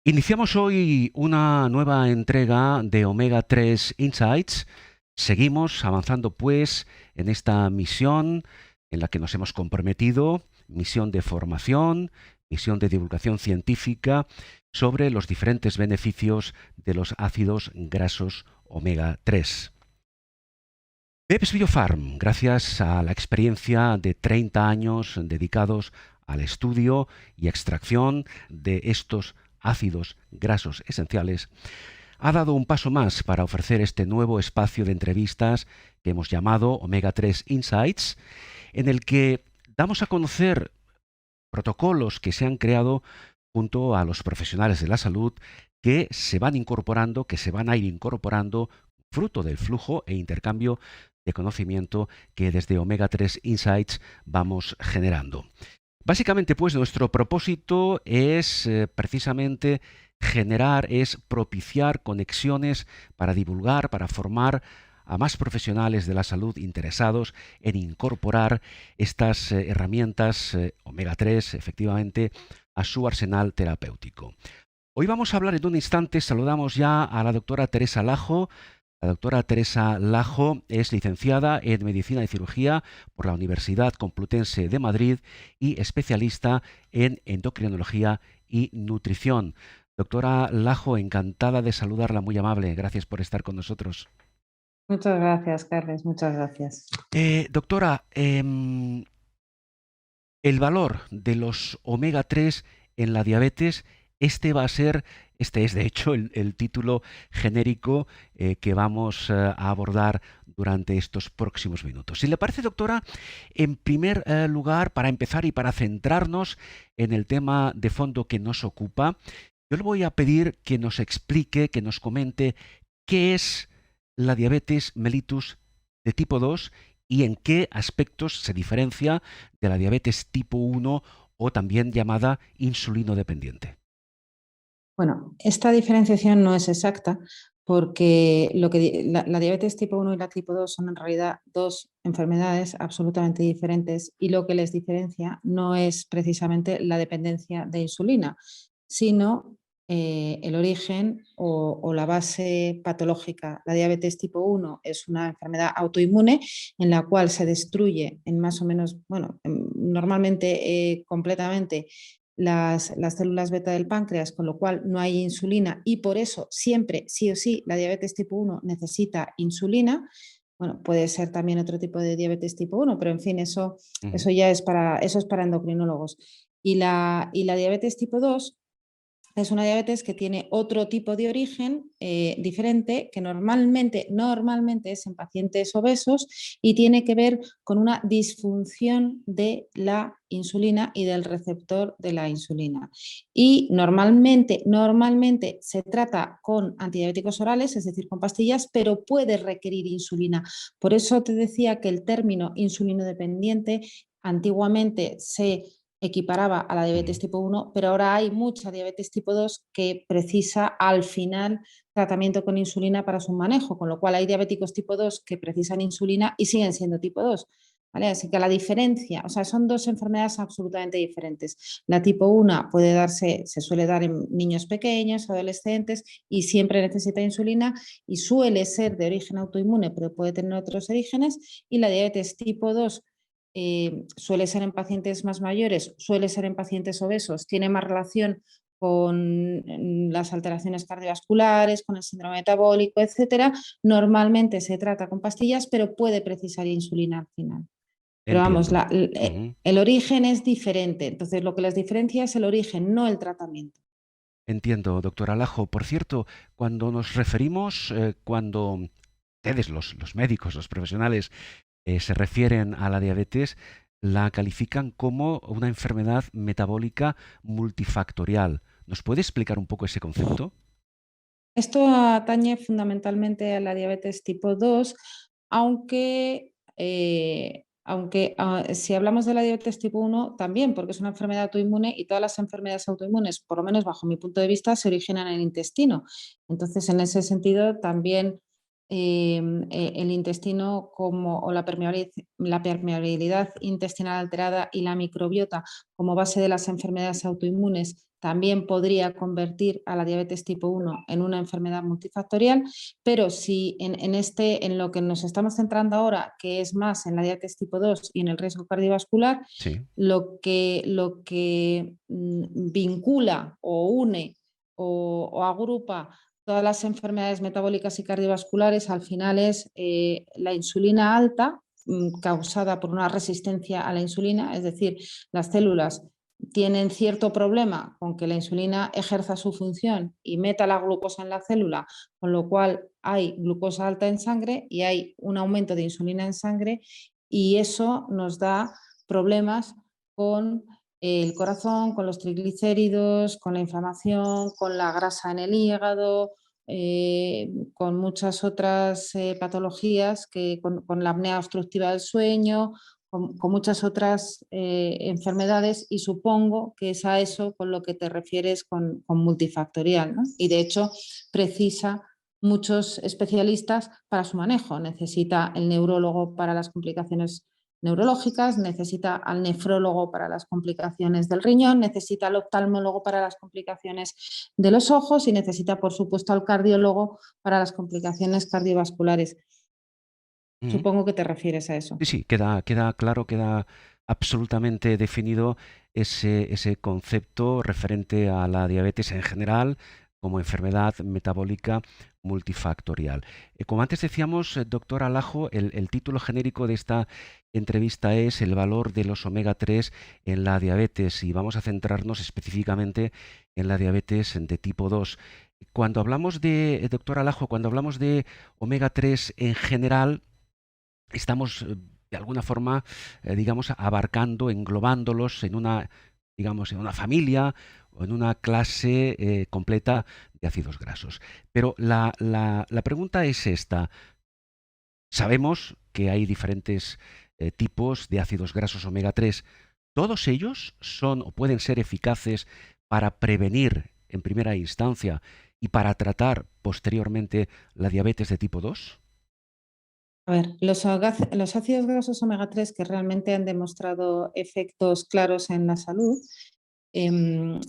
Iniciamos hoy una nueva entrega de Omega 3 Insights. Seguimos avanzando pues en esta misión en la que nos hemos comprometido, misión de formación, misión de divulgación científica sobre los diferentes beneficios de los ácidos grasos omega 3. Bebs Biopharm, gracias a la experiencia de 30 años dedicados al estudio y extracción de estos ácidos grasos esenciales, ha dado un paso más para ofrecer este nuevo espacio de entrevistas que hemos llamado Omega 3 Insights, en el que damos a conocer protocolos que se han creado junto a los profesionales de la salud que se van incorporando, que se van a ir incorporando fruto del flujo e intercambio de conocimiento que desde Omega 3 Insights vamos generando. Básicamente, pues, nuestro propósito es precisamente generar, es propiciar conexiones para divulgar, para formar a más profesionales de la salud interesados en incorporar estas herramientas omega 3, efectivamente, a su arsenal terapéutico. Hoy vamos a hablar en un instante, saludamos ya a la doctora Teresa Lajo. La doctora Teresa Lajo es licenciada en Medicina y Cirugía por la Universidad Complutense de Madrid y especialista en endocrinología y nutrición. Doctora Lajo, encantada de saludarla, muy amable. Gracias por estar con nosotros. Muchas gracias, Carles, muchas gracias. Doctora, el valor de los omega 3 en la diabetes, este es de hecho el título genérico que vamos a abordar durante estos próximos minutos. Si le parece, doctora, en primer lugar, para empezar y para centrarnos en el tema de fondo que nos ocupa, yo le voy a pedir que nos explique, que nos comente qué es la diabetes mellitus de tipo 2 y en qué aspectos se diferencia de la diabetes tipo 1 o también llamada insulino dependiente. Bueno, esta diferenciación no es exacta porque la diabetes tipo 1 y la tipo 2 son en realidad dos enfermedades absolutamente diferentes y lo que les diferencia no es precisamente la dependencia de insulina, sino el origen o la base patológica. La diabetes tipo 1 es una enfermedad autoinmune en la cual se destruye en más o menos, bueno, normalmente completamente las células beta del páncreas, con lo cual no hay insulina y por eso siempre, sí o sí, la diabetes tipo 1 necesita insulina. Bueno, puede ser también otro tipo de diabetes tipo 1, pero en fin, eso ya es para endocrinólogos. Y la diabetes tipo 2 es una diabetes que tiene otro tipo de origen diferente, que normalmente es en pacientes obesos y tiene que ver con una disfunción de la insulina y del receptor de la insulina. Y normalmente se trata con antidiabéticos orales, es decir, con pastillas, pero puede requerir insulina. Por eso te decía que el término insulino dependiente antiguamente se equiparaba a la diabetes tipo 1, pero ahora hay mucha diabetes tipo 2 que precisa al final tratamiento con insulina para su manejo, con lo cual hay diabéticos tipo 2 que precisan insulina y siguen siendo tipo 2. ¿Vale? Así que la diferencia, o sea, son dos enfermedades absolutamente diferentes. La tipo 1 se suele dar en niños pequeños, adolescentes y siempre necesita insulina y suele ser de origen autoinmune, pero puede tener otros orígenes. Y la diabetes tipo 2 suele ser en pacientes más mayores, suele ser en pacientes obesos, tiene más relación con las alteraciones cardiovasculares, con el síndrome metabólico, etcétera. Normalmente se trata con pastillas, pero puede precisar insulina al final. Pero vamos, Entiendo. Ujú. el origen es diferente. Entonces, lo que les diferencia es el origen, no el tratamiento. Entiendo, doctora Lajo. Por cierto, cuando nos referimos, cuando ustedes, los médicos, los profesionales, se refieren a la diabetes, la califican como una enfermedad metabólica multifactorial. ¿Nos puede explicar un poco ese concepto? Esto atañe fundamentalmente a la diabetes tipo 2, aunque si hablamos de la diabetes tipo 1 también, porque es una enfermedad autoinmune y todas las enfermedades autoinmunes, por lo menos bajo mi punto de vista, se originan en el intestino. Entonces, en ese sentido, también el intestino o la permeabilidad intestinal alterada y la microbiota como base de las enfermedades autoinmunes también podría convertir a la diabetes tipo 1 en una enfermedad multifactorial, pero si en lo que nos estamos centrando ahora, que es más en la diabetes tipo 2 y en el riesgo cardiovascular, Sí. lo que vincula o une o agrupa todas las enfermedades metabólicas y cardiovasculares al final es la insulina alta causada por una resistencia a la insulina, es decir, las células tienen cierto problema con que la insulina ejerza su función y meta la glucosa en la célula, con lo cual hay glucosa alta en sangre y hay un aumento de insulina en sangre y eso nos da problemas con el corazón, con los triglicéridos, con la inflamación, con la grasa en el hígado, con muchas otras patologías, con la apnea obstructiva del sueño, con muchas otras enfermedades y supongo que es a eso con lo que te refieres con multifactorial, ¿no? Y de hecho precisa muchos especialistas para su manejo. Necesita el neurólogo para las complicaciones neurológicas, necesita al nefrólogo para las complicaciones del riñón, necesita al oftalmólogo para las complicaciones de los ojos y necesita, por supuesto, al cardiólogo para las complicaciones cardiovasculares. Ujú. Supongo que te refieres a eso. Sí, sí, queda claro, queda absolutamente definido ese concepto referente a la diabetes en general como enfermedad metabólica multifactorial. Como antes decíamos, doctor Alajo, el título genérico de esta entrevista es El valor de los omega 3 en la diabetes y vamos a centrarnos específicamente en la diabetes de tipo 2. Cuando hablamos de, doctor Alajo, cuando hablamos de omega 3 en general, estamos de alguna forma, digamos, abarcando, englobándolos en una, digamos, en una familia o en una clase completa de ácidos grasos. Pero la pregunta es esta. Sabemos que hay diferentes tipos de ácidos grasos omega 3. ¿Todos ellos son o pueden ser eficaces para prevenir en primera instancia y para tratar posteriormente la diabetes de tipo 2? A ver, los ácidos grasos omega 3 que realmente han demostrado efectos claros en la salud em,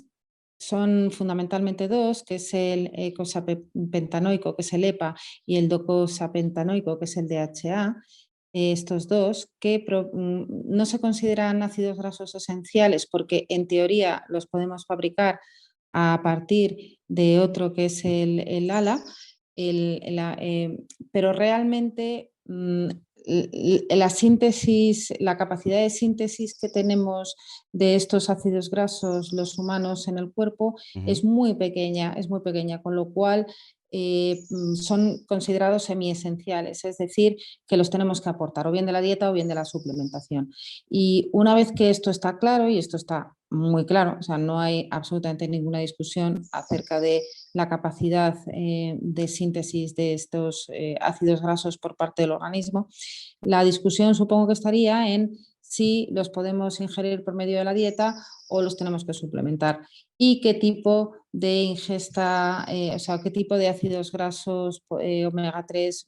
son fundamentalmente dos, que es el eicosapentanoico, que es el EPA, y el docosapentanoico, que es el DHA. Estos dos que no se consideran ácidos grasos esenciales porque en teoría los podemos fabricar a partir de otro que es el ALA, pero realmente la síntesis, la capacidad de síntesis que tenemos de estos ácidos grasos los humanos en el cuerpo Ujú. es muy pequeña, con lo cual son considerados semiesenciales, es decir, que los tenemos que aportar o bien de la dieta o bien de la suplementación. Y una vez que esto está claro, y esto está muy claro, o sea, no hay absolutamente ninguna discusión acerca de la capacidad de síntesis de estos ácidos grasos por parte del organismo, la discusión supongo que estaría en si los podemos ingerir por medio de la dieta o los tenemos que suplementar y qué tipo de ingesta, o sea, qué tipo de ácidos grasos omega 3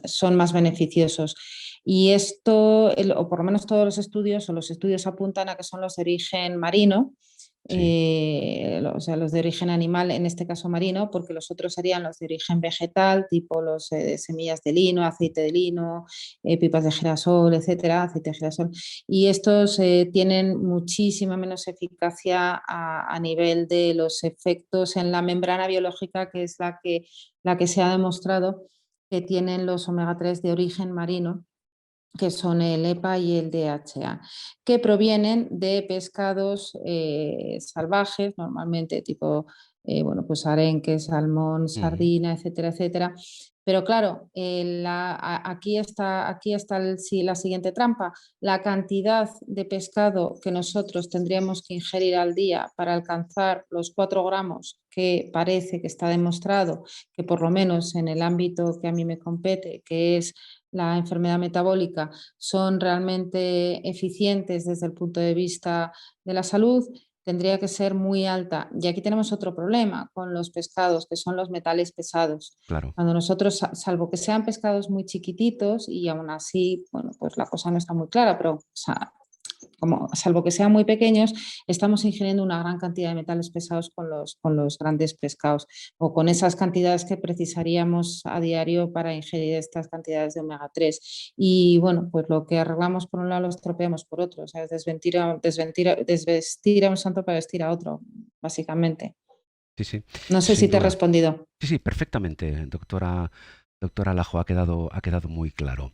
son más beneficiosos. Y esto, o por lo menos todos los estudios, o los estudios apuntan a que son los de origen marino, Sí. o sea, los de origen animal, en este caso marino, porque los otros serían los de origen vegetal, tipo los de semillas de lino, aceite de lino, pipas de girasol, etcétera, aceite de girasol. Y estos tienen muchísima menos eficacia a nivel de los efectos en la membrana biológica, que es la que se ha demostrado que tienen los omega 3 de origen marino, que son el EPA y el DHA, que provienen de pescados salvajes, normalmente tipo bueno, pues arenque, salmón, Ujú. sardina, etcétera, etcétera. Pero claro, aquí está la siguiente trampa. La cantidad de pescado que nosotros tendríamos que ingerir al día para alcanzar los 4 gramos que parece que está demostrado que por lo menos en el ámbito que a mí me compete, que es la enfermedad metabólica, son realmente eficientes desde el punto de vista de la salud, tendría que ser muy alta. Y aquí tenemos otro problema con los pescados, que son los metales pesados. Claro. Cuando nosotros, salvo que sean pescados muy chiquititos, y aún así, bueno, pues la cosa no está muy clara, pero o sea, como, salvo que sean muy pequeños, estamos ingiriendo una gran cantidad de metales pesados con los grandes pescados o con esas cantidades que precisaríamos a diario para ingerir estas cantidades de omega 3. Y bueno, pues lo que arreglamos por un lado lo estropeamos por otro, o sea, es desvestir a un santo para vestir a otro, básicamente. Sí, sí, No sé si sin te he duda. respondido. Sí, sí, perfectamente, doctora Lajo, ha quedado muy claro.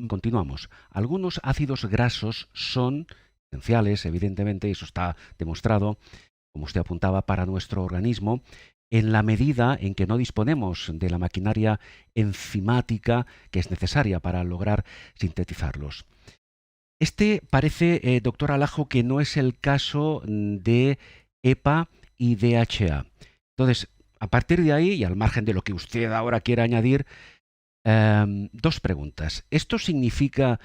Continuamos. Algunos ácidos grasos son esenciales, evidentemente, y eso está demostrado, como usted apuntaba, para nuestro organismo, en la medida en que no disponemos de la maquinaria enzimática que es necesaria para lograr sintetizarlos. Este parece, doctor Alajo, que no es el caso de EPA y DHA. Entonces, a partir de ahí, y al margen de lo que usted ahora quiera añadir, dos preguntas. ¿Esto significa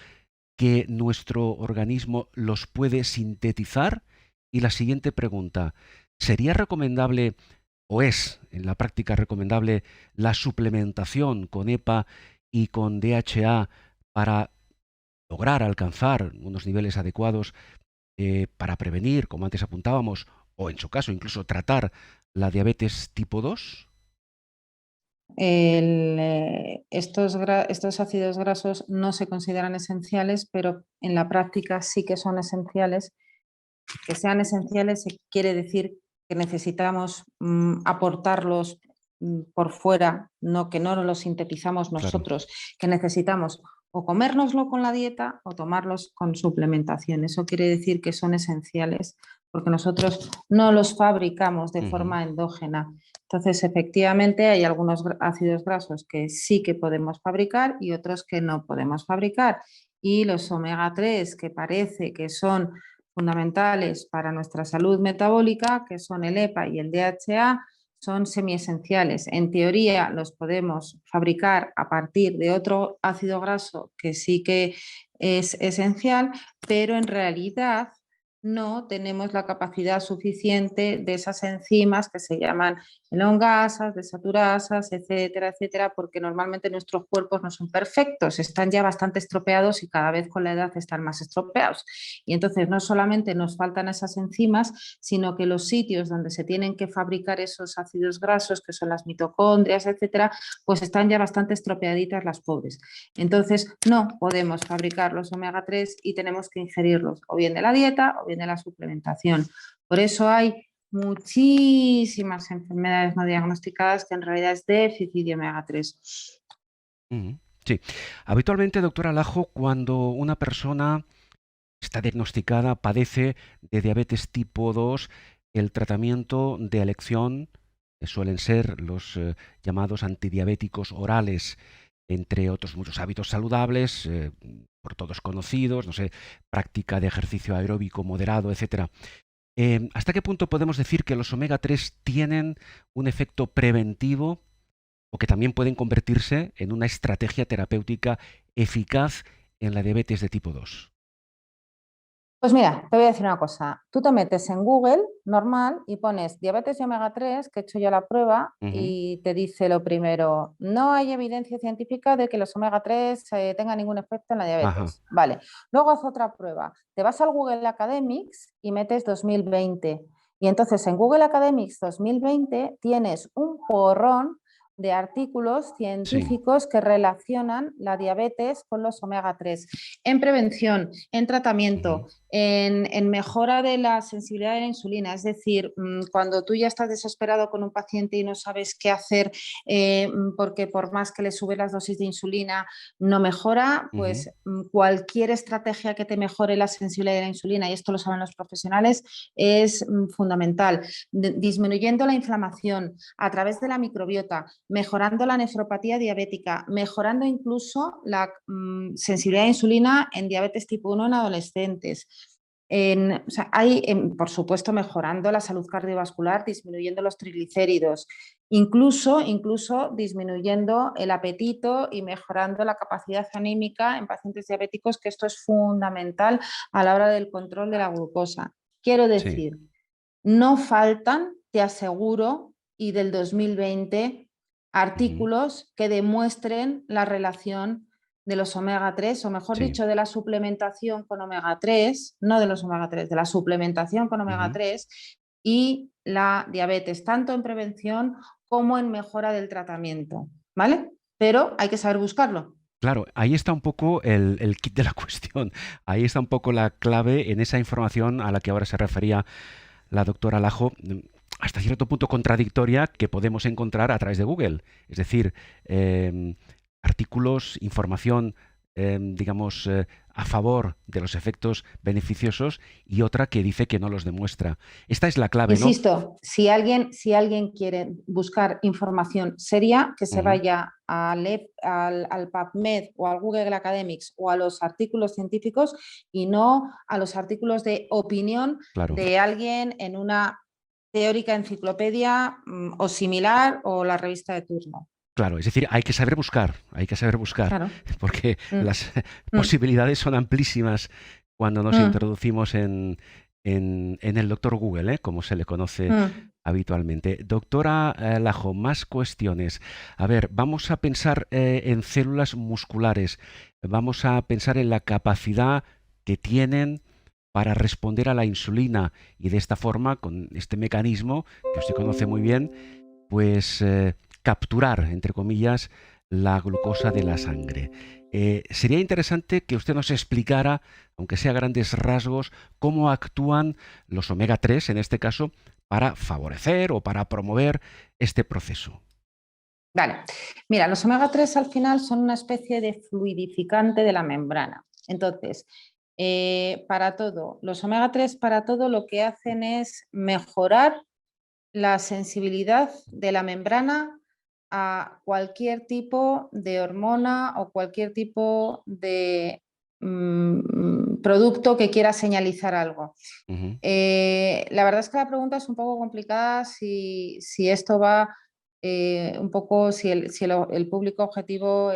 que nuestro organismo los puede sintetizar? Y la siguiente pregunta, ¿sería recomendable o es en la práctica recomendable la suplementación con EPA y con DHA para lograr alcanzar unos niveles adecuados para prevenir, como antes apuntábamos, o en su caso incluso tratar la diabetes tipo 2? Estos ácidos grasos no se consideran esenciales, pero en la práctica sí que son esenciales. Que sean esenciales quiere decir que necesitamos aportarlos por fuera, no que no los sintetizamos Claro. nosotros, que necesitamos o comérnoslo con la dieta o tomarlos con suplementación. Eso quiere decir que son esenciales porque nosotros no los fabricamos de Ujú. forma endógena. Entonces, efectivamente, hay algunos ácidos grasos que sí que podemos fabricar y otros que no podemos fabricar. Y los omega 3, que parece que son fundamentales para nuestra salud metabólica, que son el EPA y el DHA, son semiesenciales. En teoría los podemos fabricar a partir de otro ácido graso que sí que es esencial, pero en realidad no tenemos la capacidad suficiente de esas enzimas que se llaman elongasas, desaturasas, etcétera, etcétera, porque normalmente nuestros cuerpos no son perfectos, están ya bastante estropeados y cada vez con la edad están más estropeados. Y entonces no solamente nos faltan esas enzimas, sino que los sitios donde se tienen que fabricar esos ácidos grasos, que son las mitocondrias, etcétera, pues están ya bastante estropeaditas las pobres. Entonces no podemos fabricar los omega 3 y tenemos que ingerirlos o bien de la dieta o bien de la suplementación. Por eso hay muchísimas enfermedades no diagnosticadas que en realidad es déficit de omega 3. Ujú. Sí. Habitualmente, doctora Lajo, cuando una persona está diagnosticada, padece de diabetes tipo 2, el tratamiento de elección suelen ser los llamados antidiabéticos orales, entre otros muchos hábitos saludables, por todos conocidos, no sé, práctica de ejercicio aeróbico moderado, etcétera. ¿Hasta qué punto podemos decir que los omega 3 tienen un efecto preventivo o que también pueden convertirse en una estrategia terapéutica eficaz en la diabetes de tipo 2? Pues mira, te voy a decir una cosa. Tú te metes en Google normal y pones diabetes y omega 3, que he hecho yo la prueba, Ujú. y te dice lo primero, no hay evidencia científica de que los omega 3 tengan ningún efecto en la Ajá. diabetes. Vale, luego haz otra prueba. Te vas al Google Academics y metes 2020. Y entonces en Google Academics 2020 tienes un porrón de artículos Sí. científicos que relacionan la diabetes con los omega 3 en prevención, en Ujú. tratamiento, en mejora de la sensibilidad de la insulina. Es decir, cuando tú ya estás desesperado con un paciente y no sabes qué hacer porque por más que le sube las dosis de insulina no mejora, Ujú. pues cualquier estrategia que te mejore la sensibilidad de la insulina, y esto lo saben los profesionales, es fundamental. Disminuyendo la inflamación a través de la microbiota, mejorando la nefropatía diabética, mejorando incluso la sensibilidad a insulina en diabetes tipo 1 en adolescentes. O sea, por supuesto, mejorando la salud cardiovascular, disminuyendo los triglicéridos, incluso disminuyendo el apetito y mejorando la capacidad anímica en pacientes diabéticos, que esto es fundamental a la hora del control de la glucosa. Quiero Sí. decir, no faltan, te aseguro, y del 2020, Ujú. artículos que demuestren la relación de los omega 3, o mejor Sí. dicho, de la suplementación con omega 3, no de los omega 3, de la suplementación con omega Ujú. 3 y la diabetes, tanto en prevención como en mejora del tratamiento, ¿vale? Pero hay que saber buscarlo. Claro, ahí está un poco el kit de la cuestión. Ahí está un poco la clave en esa información a la que ahora se refería la doctora Lajo, hasta cierto punto contradictoria, que podemos encontrar a través de Google. Es decir, artículos, información, digamos, a favor de los efectos beneficiosos y otra que dice que no los demuestra. Esta es la clave, ¿no? Insisto, si alguien quiere buscar información seria, que se Ujú. vaya al PubMed o al Google Academics o a los artículos científicos y no a los artículos de opinión Claro. de alguien en una teórica enciclopedia o similar o la revista de turno. Claro, es decir, hay que saber buscar, Claro. porque Mm, las mm, posibilidades son amplísimas cuando nos mm, introducimos en el doctor Google, como se le conoce mm. habitualmente. Doctora Lajo, más cuestiones. A ver, vamos a pensar en células musculares, vamos a pensar en la capacidad que tienen para responder a la insulina y de esta forma, con este mecanismo que usted conoce muy bien, pues capturar, entre comillas, la glucosa de la sangre. Sería interesante que usted nos explicara, aunque sea a grandes rasgos, cómo actúan los omega 3, en este caso, para favorecer o para promover este proceso. Vale, mira, los omega 3 al final son una especie de fluidificante de la membrana. Entonces, para todo, los omega 3 para todo lo que hacen es mejorar la sensibilidad de la membrana a cualquier tipo de hormona o cualquier tipo de producto que quiera señalizar algo. Ujú. La verdad es que la pregunta es un poco complicada si esto va un poco, si el público objetivo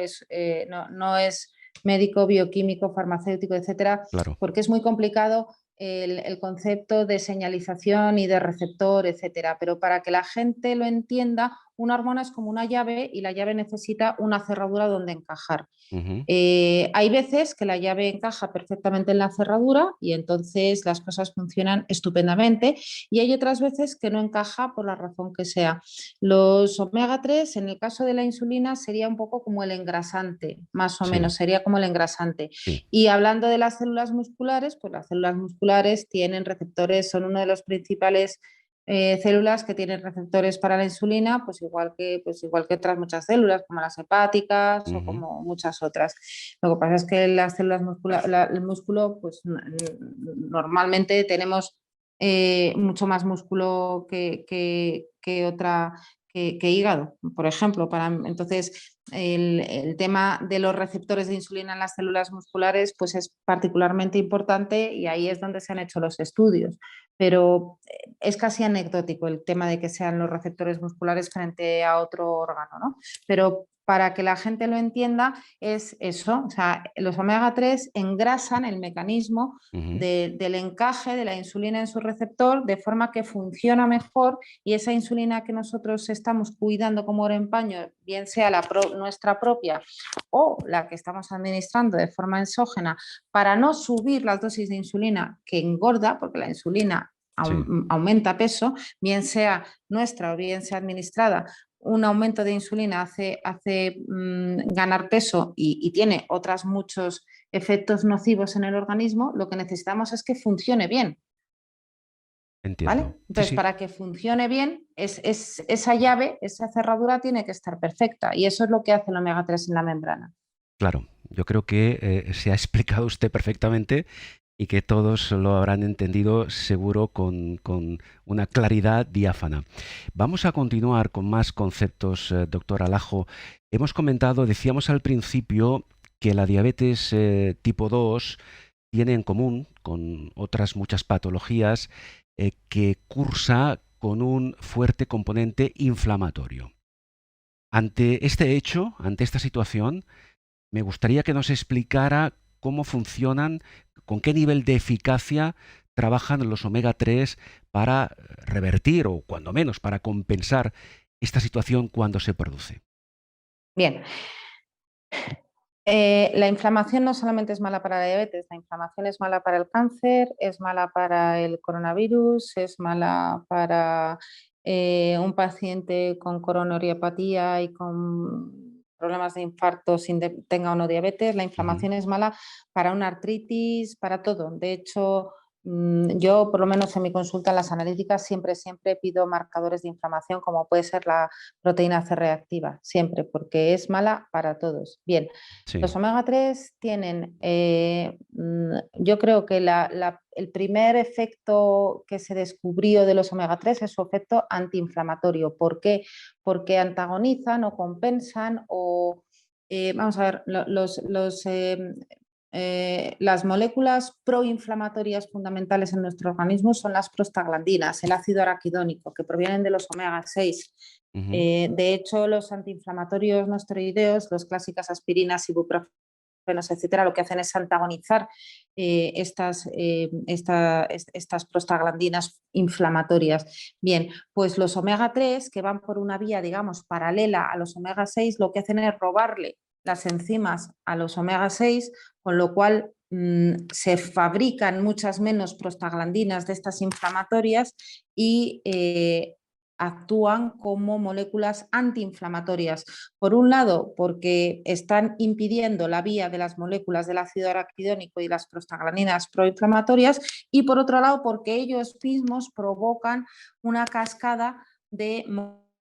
no es médico, bioquímico, farmacéutico, etcétera, Claro. porque es muy complicado el concepto de señalización y de receptor, etcétera. Pero para que la gente lo entienda, una hormona es como una llave y la llave necesita una cerradura donde encajar. Ujú. Hay veces que la llave encaja perfectamente en la cerradura y entonces las cosas funcionan estupendamente y hay otras veces que no encaja por la razón que sea. Los omega 3 en el caso de la insulina sería un poco como el engrasante, más o Sí, menos, sería como el engrasante. sí. Y hablando de las células musculares, pues las células musculares tienen receptores, son uno de los principales células que tienen receptores para la insulina, pues igual que otras muchas células, como las hepáticas o Ujú. como muchas otras. Lo que pasa es que las células el músculo, pues normalmente tenemos mucho más músculo que otra, que hígado, por ejemplo. Entonces, el tema de los receptores de insulina en las células musculares pues es particularmente importante y ahí es donde se han hecho los estudios. Pero es casi anecdótico el tema de que sean los receptores musculares frente a otro órgano, ¿no? Pero para que la gente lo entienda es eso, o sea, los omega 3 engrasan el mecanismo Ujú. del encaje de la insulina en su receptor de forma que funciona mejor y esa insulina que nosotros estamos cuidando como oro en paño, bien sea nuestra propia o la que estamos administrando de forma exógena, para no subir las dosis de insulina que engorda, porque la insulina Sí. aumenta peso, bien sea nuestra o bien sea administrada. Un aumento de insulina hace ganar peso y tiene otros muchos efectos nocivos en el organismo. Lo que necesitamos es que funcione bien, ¿vale? Entiendo. Sí, Entonces, sí. para que funcione bien, esa llave, esa cerradura tiene que estar perfecta y eso es lo que hace el omega 3 en la membrana. Claro. Yo creo que se ha explicado usted perfectamente y que todos lo habrán entendido seguro con una claridad diáfana. Vamos a continuar con más conceptos, doctor Alajo. Hemos comentado, decíamos al principio, que la diabetes tipo 2 tiene en común con otras muchas patologías que cursa con un fuerte componente inflamatorio. Ante este hecho, ante esta situación, me gustaría que nos explicara cómo funcionan, con qué nivel de eficacia trabajan los omega 3 para revertir o cuando menos para compensar esta situación cuando se produce. Bien, La inflamación no solamente es mala para la diabetes, la inflamación es mala para el cáncer, es mala para el coronavirus, es mala para un paciente con coronariopatía y con problemas de infarto sin tenga o no diabetes. La Ujú. inflamación es mala para una artritis, para todo. De hecho, yo, por lo menos en mi consulta, en las analíticas, siempre pido marcadores de inflamación, como puede ser la proteína C reactiva, siempre, porque es mala para todos. Bien, Sí. los omega 3 tienen, yo creo que el primer efecto que se descubrió de los omega 3 es su efecto antiinflamatorio. ¿Por qué? Porque antagonizan o compensan o, vamos a ver, las moléculas proinflamatorias fundamentales en nuestro organismo son las prostaglandinas, el ácido araquidónico, que provienen de los omega 6. Ujú. De hecho, los antiinflamatorios no esteroideos, las clásicas aspirinas, ibuprofenos, etcétera, lo que hacen es antagonizar estas prostaglandinas inflamatorias. Bien, pues los omega 3, que van por una vía, digamos, paralela a los omega 6, lo que hacen es robarle las enzimas a los omega 6, con lo cual se fabrican muchas menos prostaglandinas de estas inflamatorias y actúan como moléculas antiinflamatorias. Por un lado, porque están impidiendo la vía de las moléculas del ácido araquidónico y las prostaglandinas proinflamatorias, y por otro lado, porque ellos mismos provocan una cascada de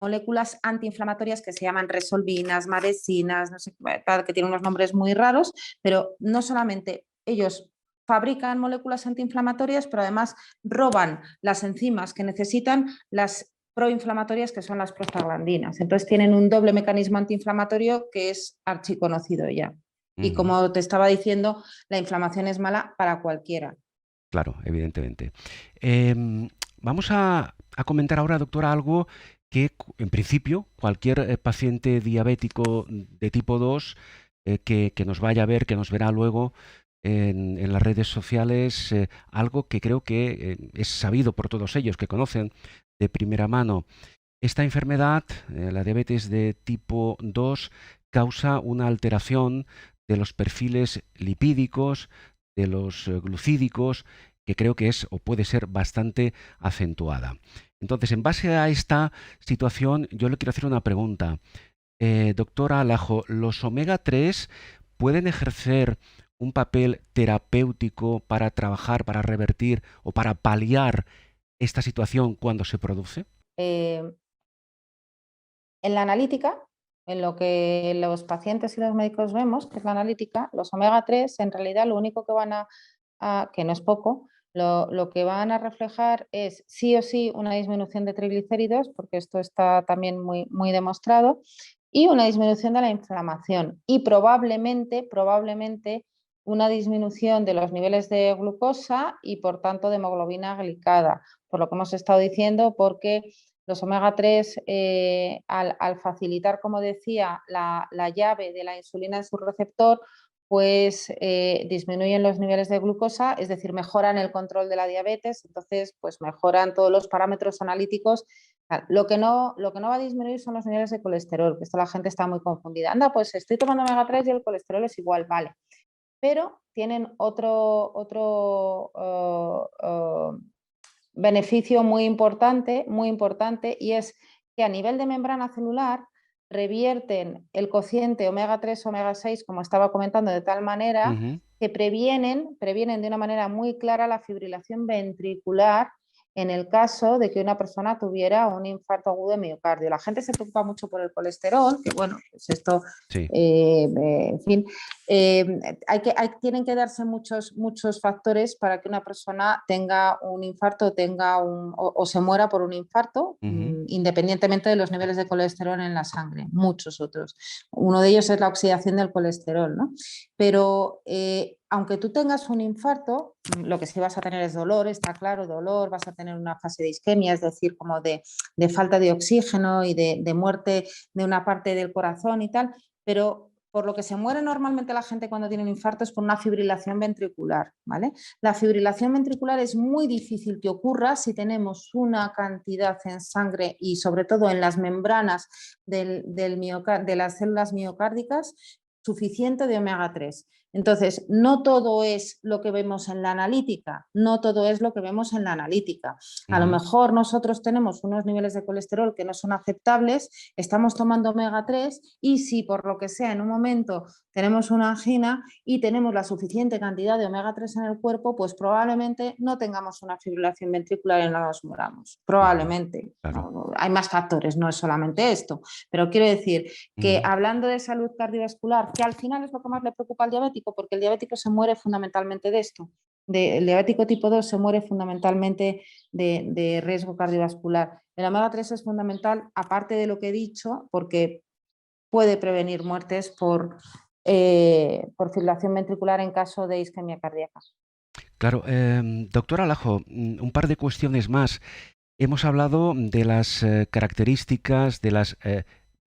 moléculas antiinflamatorias que se llaman resolvinas, maresinas, no sé, que tienen unos nombres muy raros, pero no solamente ellos fabrican moléculas antiinflamatorias, pero además roban las enzimas que necesitan las proinflamatorias, que son las prostaglandinas. Entonces tienen un doble mecanismo antiinflamatorio que es archiconocido ya. Y Ujú. como te estaba diciendo, la inflamación es mala para cualquiera. Claro, evidentemente. Em, Vamos a comentar ahora, doctora, algo que en principio cualquier paciente diabético de tipo 2 que nos vaya a ver, que nos verá luego en las redes sociales, algo que creo que es sabido por todos ellos, que conocen de primera mano. Esta enfermedad, la diabetes de tipo 2, causa una alteración de los perfiles lipídicos, de los glucídicos, que creo que es o puede ser bastante acentuada. Entonces, en base a esta situación, yo le quiero hacer una pregunta. Doctora Alajo, ¿los omega 3 pueden ejercer un papel terapéutico para trabajar, para revertir o para paliar esta situación cuando se produce? Eh, en la analítica, en lo que los pacientes y los médicos vemos, que es la analítica, los omega 3 en realidad lo único que van que no es poco, lo que van a reflejar es sí o sí una disminución de triglicéridos, porque esto está también muy demostrado, y una disminución de la inflamación y probablemente una disminución de los niveles de glucosa y por tanto de hemoglobina glicada, por lo que hemos estado diciendo, porque los omega 3, al facilitar, como decía, la llave de la insulina en su receptor, pues disminuyen los niveles de glucosa, es decir, mejoran el control de la diabetes, entonces pues mejoran todos los parámetros analíticos. Lo que no va a disminuir son los niveles de colesterol, que esto la gente está muy confundida. Anda, pues estoy tomando omega 3 y el colesterol es igual, vale. Pero tienen otro beneficio muy importante, y es que a nivel de membrana celular revierten el cociente omega 3, omega 6, como estaba comentando, de tal manera Ujú. que previenen de una manera muy clara la fibrilación ventricular en el caso de que una persona tuviera un infarto agudo de miocardio. La gente se preocupa mucho por el colesterol, que bueno, pues esto, Sí. en fin, eh, tienen que darse muchos factores para que una persona tenga un infarto, o se muera por un infarto, Ujú. independientemente de los niveles de colesterol en la sangre, muchos otros. Uno de ellos es la oxidación del colesterol, ¿no? Pero aunque tú tengas un infarto, lo que sí vas a tener es dolor, está claro, dolor, vas a tener una fase de isquemia, es decir, como de falta de oxígeno y de muerte de una parte del corazón y tal, pero por lo que se muere normalmente la gente cuando tiene un infarto es por una fibrilación ventricular, ¿vale? La fibrilación ventricular es muy difícil que ocurra si tenemos una cantidad en sangre y sobre todo en las membranas de las células miocárdicas suficiente de omega 3. Entonces, no todo es lo que vemos en la analítica, no todo es lo que vemos en la analítica. A lo mejor nosotros tenemos unos niveles de colesterol que no son aceptables, estamos tomando omega 3 y si por lo que sea en un momento tenemos una angina y tenemos la suficiente cantidad de omega 3 en el cuerpo, pues probablemente no tengamos una fibrilación ventricular y no nos muramos. Probablemente. Claro. ¿No? Hay más factores, no es solamente esto. Pero quiero decir que hablando de salud cardiovascular, que al final es lo que más le preocupa al diabético, porque el diabético se muere fundamentalmente de esto. El diabético tipo 2 se muere fundamentalmente de riesgo cardiovascular. El omega 3 es fundamental, aparte de lo que he dicho, porque puede prevenir muertes por fibrilación ventricular en caso de isquemia cardíaca. Claro, doctora Alajo, un par de cuestiones más. Hemos hablado de las características, de las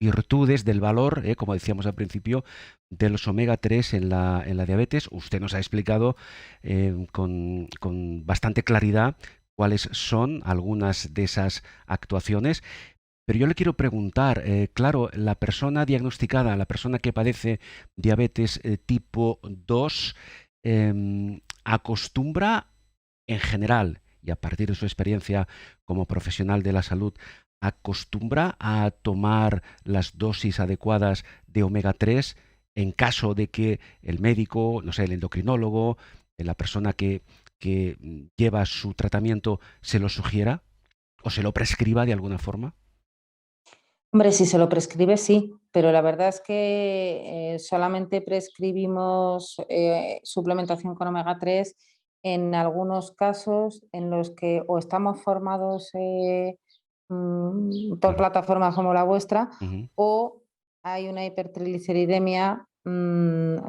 virtudes, del valor, como decíamos al principio, de los omega 3 en la diabetes. Usted nos ha explicado con bastante claridad cuáles son algunas de esas actuaciones. Pero yo le quiero preguntar, claro, la persona diagnosticada, la persona que padece diabetes tipo 2, acostumbra en general, y a partir de su experiencia como profesional de la salud, acostumbra a tomar las dosis adecuadas de omega 3 en caso de que el médico, no sé, el endocrinólogo, la persona que lleva su tratamiento se lo sugiera o se lo prescriba de alguna forma. Hombre, si se lo prescribe, sí, pero la verdad es que solamente prescribimos suplementación con omega 3 en algunos casos en los que o estamos formados por Claro. plataformas como la vuestra Ujú. o hay una hipertrigliceridemia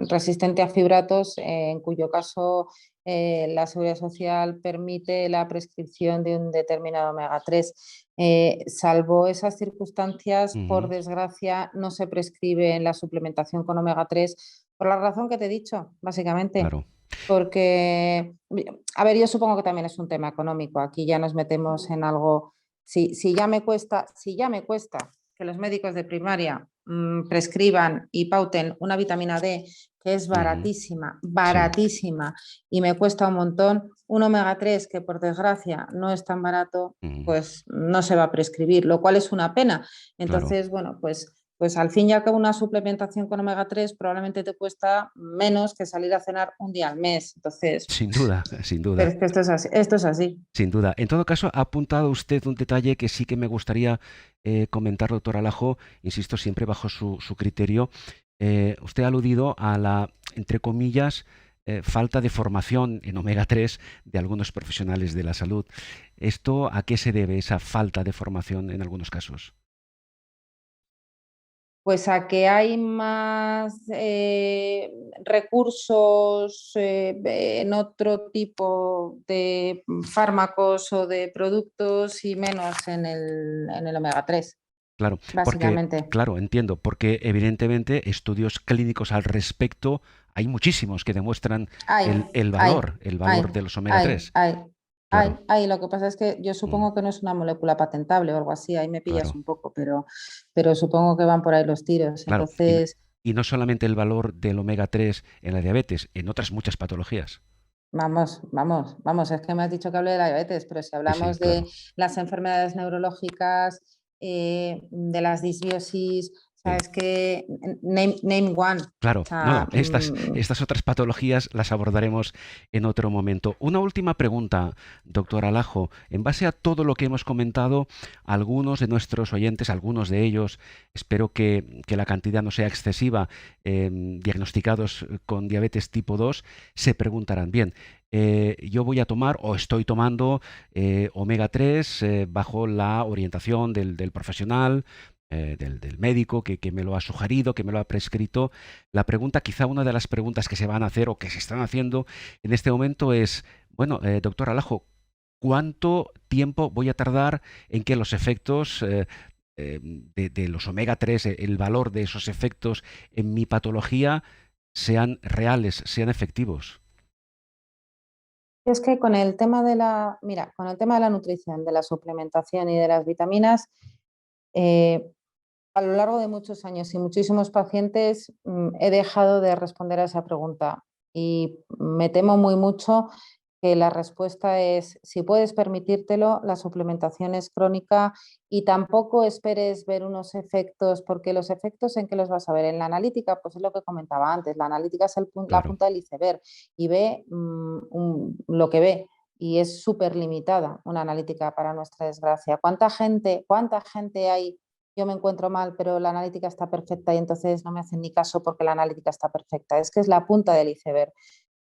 resistente a fibratos, en cuyo caso la Seguridad Social permite la prescripción de un determinado omega 3. Salvo esas circunstancias, por Ujú. desgracia, no se prescribe en la suplementación con omega 3 por la razón que te he dicho, básicamente. Claro. Porque, a ver, yo supongo que también es un tema económico. Aquí ya nos metemos en algo. Si ya me cuesta que los médicos de primaria prescriban y pauten una vitamina D que es Ujú. baratísima, Sí, baratísima, y me cuesta un montón, un omega 3 que por desgracia no es tan barato, ujú, pues no se va a prescribir, lo cual es una pena. claro. Entonces, bueno, pues al fin y al cabo una suplementación con omega 3 probablemente te cuesta menos que salir a cenar un día al mes. Entonces, Sin duda, sin pero duda, es que esto es así, esto es así. sin duda. En todo caso, ha apuntado usted un detalle que sí que me gustaría comentar, doctor Alajo, insisto, siempre bajo su criterio. Usted ha aludido a la, entre comillas, falta de formación en omega 3 de algunos profesionales de la salud. ¿Esto a qué se debe, esa falta de formación en algunos casos? Pues a que hay más recursos en otro tipo de fármacos o de productos y menos en el omega 3, Claro, porque, básicamente. claro, entiendo, porque evidentemente estudios clínicos al respecto hay muchísimos que demuestran Hay, hay, el hay, valor de los omega hay, 3. hay, Claro, hay. Lo que pasa es que yo mm, supongo que no es una molécula patentable o algo así, ahí me pillas claro, un poco, pero supongo que van por ahí los tiros. claro. Entonces, Y no solamente el valor del omega 3 en la diabetes, en otras muchas patologías. vamos, es que me has dicho que hable de la diabetes, pero si Sí, sí, hablamos de claro. las enfermedades neurológicas, de las disbiosis, Sí. sabes que name one. Claro, O no, sea, no, estas otras patologías las abordaremos en otro momento. Una última pregunta, doctor Alajo. En base a todo lo que hemos comentado, algunos de nuestros oyentes, algunos de ellos, espero que la cantidad no sea excesiva, diagnosticados con diabetes tipo 2, se preguntarán, bien, yo voy a tomar o estoy tomando omega 3 bajo la orientación del profesional, del médico que me lo ha sugerido, que me lo ha prescrito. La pregunta, quizá una de las preguntas que se van a hacer o que se están haciendo en este momento es, bueno, doctor Alajo, ¿cuánto tiempo voy a tardar en que los efectos de los omega 3, el valor de esos efectos en mi patología sean reales, sean efectivos? es que con el tema de mira, con el tema de la nutrición, de la suplementación y de las vitaminas, eh, A lo largo de muchos años y muchísimos pacientes he dejado de responder a esa pregunta y me temo muy mucho que la respuesta es, si puedes permitírtelo, la suplementación es crónica y tampoco esperes ver unos efectos, porque los efectos ¿en qué los vas a ver? En la analítica, pues es lo que comentaba antes, la analítica es la Claro, punta del iceberg y ve lo que ve y es súper limitada una analítica para nuestra desgracia. Cuánta gente hay? Yo me encuentro mal, pero la analítica está perfecta y entonces no me hacen ni caso porque la analítica está perfecta. Es que es la punta del iceberg.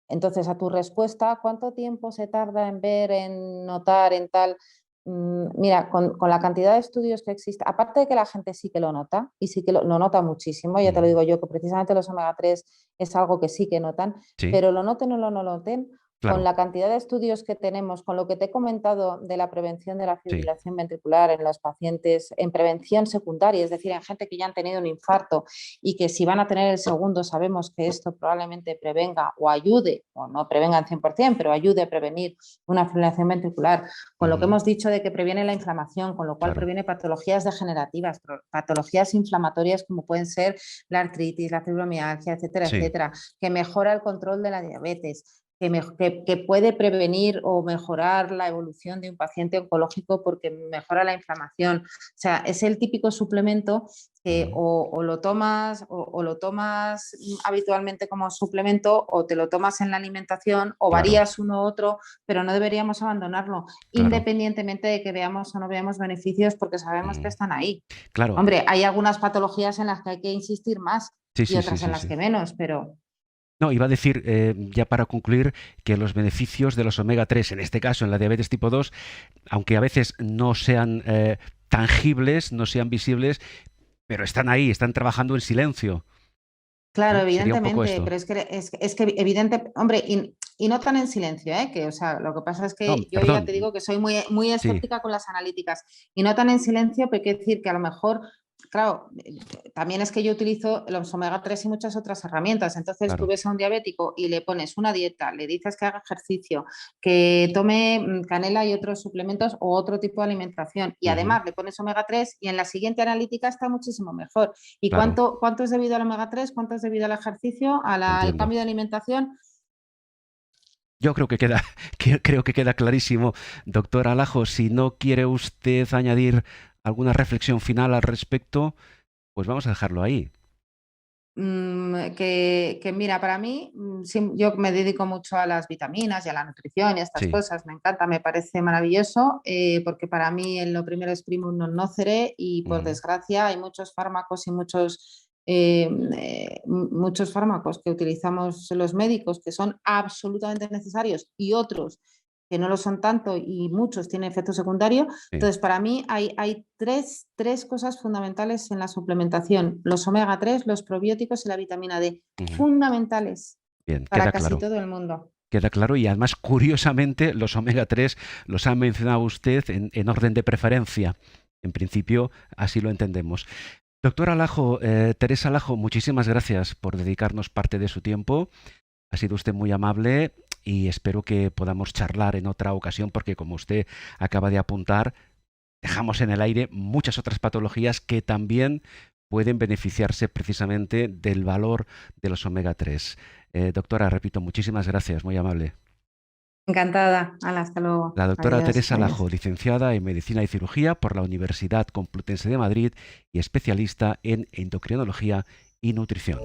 Entonces, a tu respuesta, ¿cuánto tiempo se tarda en ver, en notar, en tal? Mira, con la cantidad de estudios que existe, aparte de que la gente sí que lo nota, y sí que lo nota muchísimo, ya te lo mm, digo yo, que precisamente los omega 3 es algo que sí que notan, sí, pero lo noten o no lo noten, con claro, la cantidad de estudios que tenemos, con lo que te he comentado de la prevención de la sí, fibrilación ventricular en los pacientes, en prevención secundaria, es decir, en gente que ya han tenido un infarto y que si van a tener el segundo sabemos que esto probablemente prevenga o ayude, o no prevenga al 100%, pero ayude a prevenir una fibrilación ventricular, con lo que ujú, hemos dicho de que previene la inflamación, con lo cual claro, previene patologías degenerativas, patologías inflamatorias como pueden ser la artritis, la fibromialgia, etcétera, sí, etcétera, que mejora el control de la diabetes, que puede prevenir o mejorar la evolución de un paciente oncológico porque mejora la inflamación. O sea, es el típico suplemento que ujú, o lo tomas habitualmente como suplemento o te lo tomas en la alimentación o claro, varías uno u otro, pero no deberíamos abandonarlo, claro, independientemente de que veamos o no veamos beneficios porque sabemos que ujú, están ahí. claro, Hombre, hay algunas patologías en las que hay que insistir más sí, y sí, sí, otras en sí, las sí. que menos, pero No, iba a decir, ya para concluir, que los beneficios de los omega 3, en este caso en la diabetes tipo 2, aunque a veces no sean tangibles, no sean visibles, pero están ahí, están trabajando en silencio. claro, Sería un poco evidentemente, esto. pero es que evidente, hombre, y no tan en silencio, ¿eh? Que, o sea, lo que pasa es No, que yo ya te perdón, digo que soy muy, muy sí, escéptica con las analíticas, y no tan en silencio, pero hay que decir que a lo mejor, claro, también es que yo utilizo los omega 3 y muchas otras herramientas, entonces tú claro. ves a un diabético y le pones una dieta, le dices que haga ejercicio, que tome canela y otros suplementos o otro tipo de alimentación, y Ujú, además le pones omega 3 y en la siguiente analítica está muchísimo mejor. ¿Y claro, cuánto es debido al omega 3? ¿Cuánto es debido al ejercicio, al entiendo. cambio de alimentación? Yo creo que queda, creo que queda clarísimo. Doctor Alajo, si no quiere usted añadir alguna reflexión final al respecto, pues vamos a dejarlo ahí. Mira, para mí, yo me dedico mucho a las vitaminas y a la nutrición y a estas Sí. cosas, me encanta, me parece maravilloso, porque para mí en lo primero es primum non nocere y por Ujú, desgracia hay muchos fármacos y muchos fármacos que utilizamos los médicos que son absolutamente necesarios y otros que no lo son tanto y muchos tienen efecto secundario. sí. Entonces, para mí hay tres cosas fundamentales en la suplementación: los omega 3, los probióticos y la vitamina D, Ujú. fundamentales Bien, para queda casi claro. todo el mundo. Queda claro y además, curiosamente, los omega 3 los ha mencionado usted en orden de preferencia. En principio, así lo entendemos. Doctora Alajo, Teresa Alajo, muchísimas gracias por dedicarnos parte de su tiempo. Ha sido usted muy amable y espero que podamos charlar en otra ocasión porque, como usted acaba de apuntar, dejamos en el aire muchas otras patologías que también pueden beneficiarse precisamente del valor de los omega 3. Doctora, repito, muchísimas gracias, muy amable. Encantada. Hala, hasta luego. La doctora Adiós, Teresa adiós. Lajo, licenciada en Medicina y Cirugía por la Universidad Complutense de Madrid y especialista en endocrinología y nutrición.